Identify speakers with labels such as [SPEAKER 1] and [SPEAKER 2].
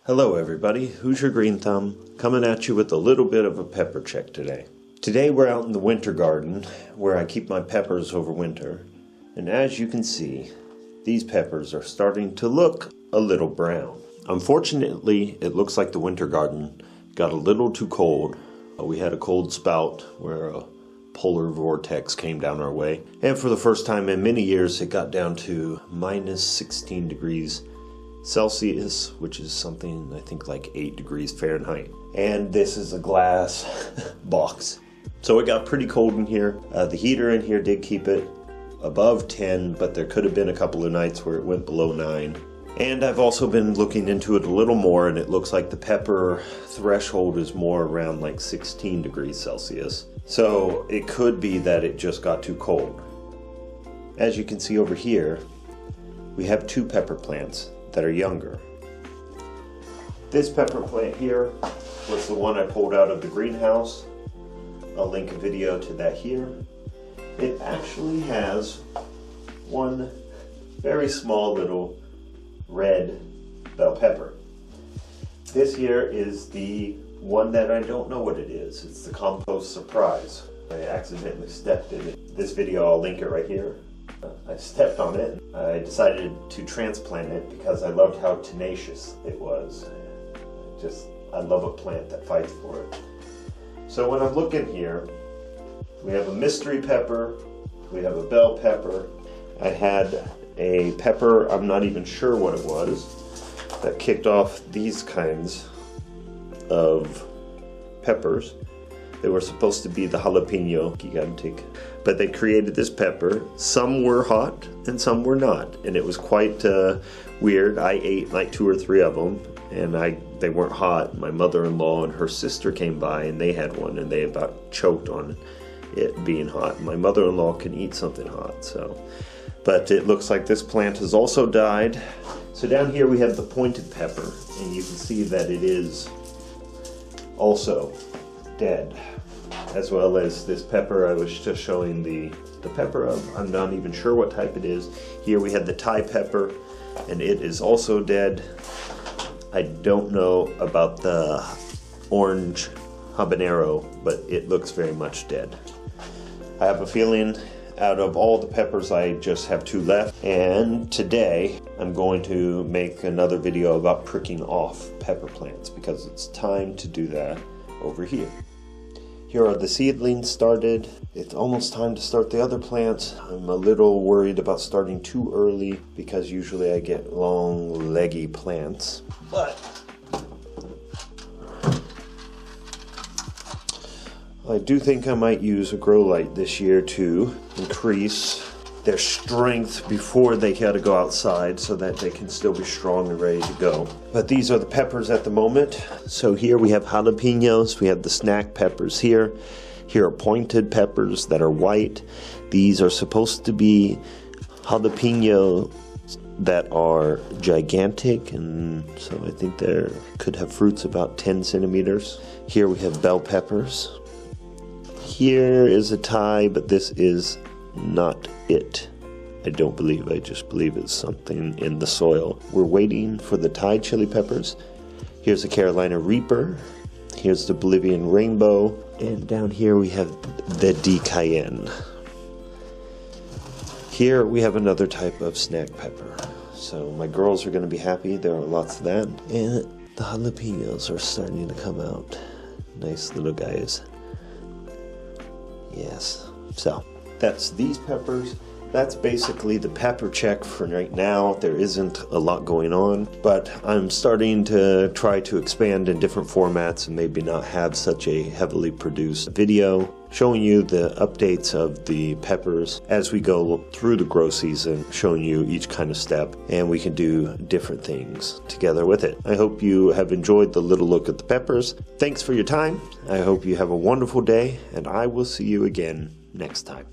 [SPEAKER 1] Hello everybody, Hoosier Green Thumb, coming at you with a little bit of a pepper check today. Today we're out in the winter garden where I keep my peppers over winter, and as you can see, these peppers are starting to look a little brown. Unfortunately, it looks like the winter garden got a little too cold. We had a cold spout where a polar vortex came down our way, and for the first time in many years it got down to minus 16 degrees Celsius, which is something I think like 8 degrees Fahrenheit. And this is a glass box. So it got pretty cold in here. The heater in here did keep it above 10, but there could have been a couple of nights where it went below 9. And I've also been looking into it a little more, and it looks like the pepper threshold is more around like 16 degrees Celsius. So it could be that it just got too cold. As you can see over here, we have 2 pepper plants that are younger. This pepper plant here was the one I pulled out of the greenhouse. I'll link a video to that here. It actually has one very small little red bell pepper. This here is the one that I don't know what it is. It's the compost surprise. I accidentally stepped in it. This video, I'll link it right here. I stepped on it. I decided to transplant it because I loved how tenacious it was. I love a plant that fights for it. So when I'm looking here, we have a mystery pepper, we have a bell pepper. I had a pepper, I'm not even sure what it was, that kicked off these kinds of peppers. They were supposed to be the jalapeno gigantic, but they created this pepper. Some were hot and some were not, and it was quite weird. I ate like 2 or 3 of them, and they weren't hot. My mother-in-law and her sister came by and they had one, and they about choked on it being hot. My mother-in-law can eat something hot, so. But it looks like this plant has also died. So down here we have the pointed pepper, and you can see that it is also dead, as well as this pepper I was just showing the pepper of. I'm not even sure what type it is. Here we had the Thai pepper, and it is also dead. I don't know about the orange habanero, but it looks very much dead. I have a feeling out of all the peppers I just have 2 left, and today I'm going to make another video about pricking off pepper plants because it's time to do that over here. Here are the seedlings started. It's almost time to start the other plants. I'm a little worried about starting too early because usually I get long, leggy plants. But I do think I might use a grow light this year to increase their strength before they gotta go outside so that they can still be strong and ready to go. But these are the peppers at the moment. So here we have jalapenos, we have the snack peppers here. Here are pointed peppers that are white. These are supposed to be jalapeno that are gigantic, and so I think they could have fruits about 10 centimeters. Here we have bell peppers. Here is a Thai, but this is not it. I don't believe, I just believe it's something in the soil. We're waiting for the Thai chili peppers. Here's the Carolina Reaper. Here's the Bolivian Rainbow. And down here we have the D Cayenne. Here we have another type of snack pepper. So my girls are going to be happy. There are lots of that. And the jalapenos are starting to come out. Nice little guys. Yes. So that's these peppers. That's basically the pepper check for right now. There isn't a lot going on, but I'm starting to try to expand in different formats and maybe not have such a heavily produced video showing you the updates of the peppers as we go through the grow season, showing you each kind of step, and we can do different things together with it. I hope you have enjoyed the little look at the peppers. Thanks for your time. I hope you have a wonderful day, and I will see you again next time.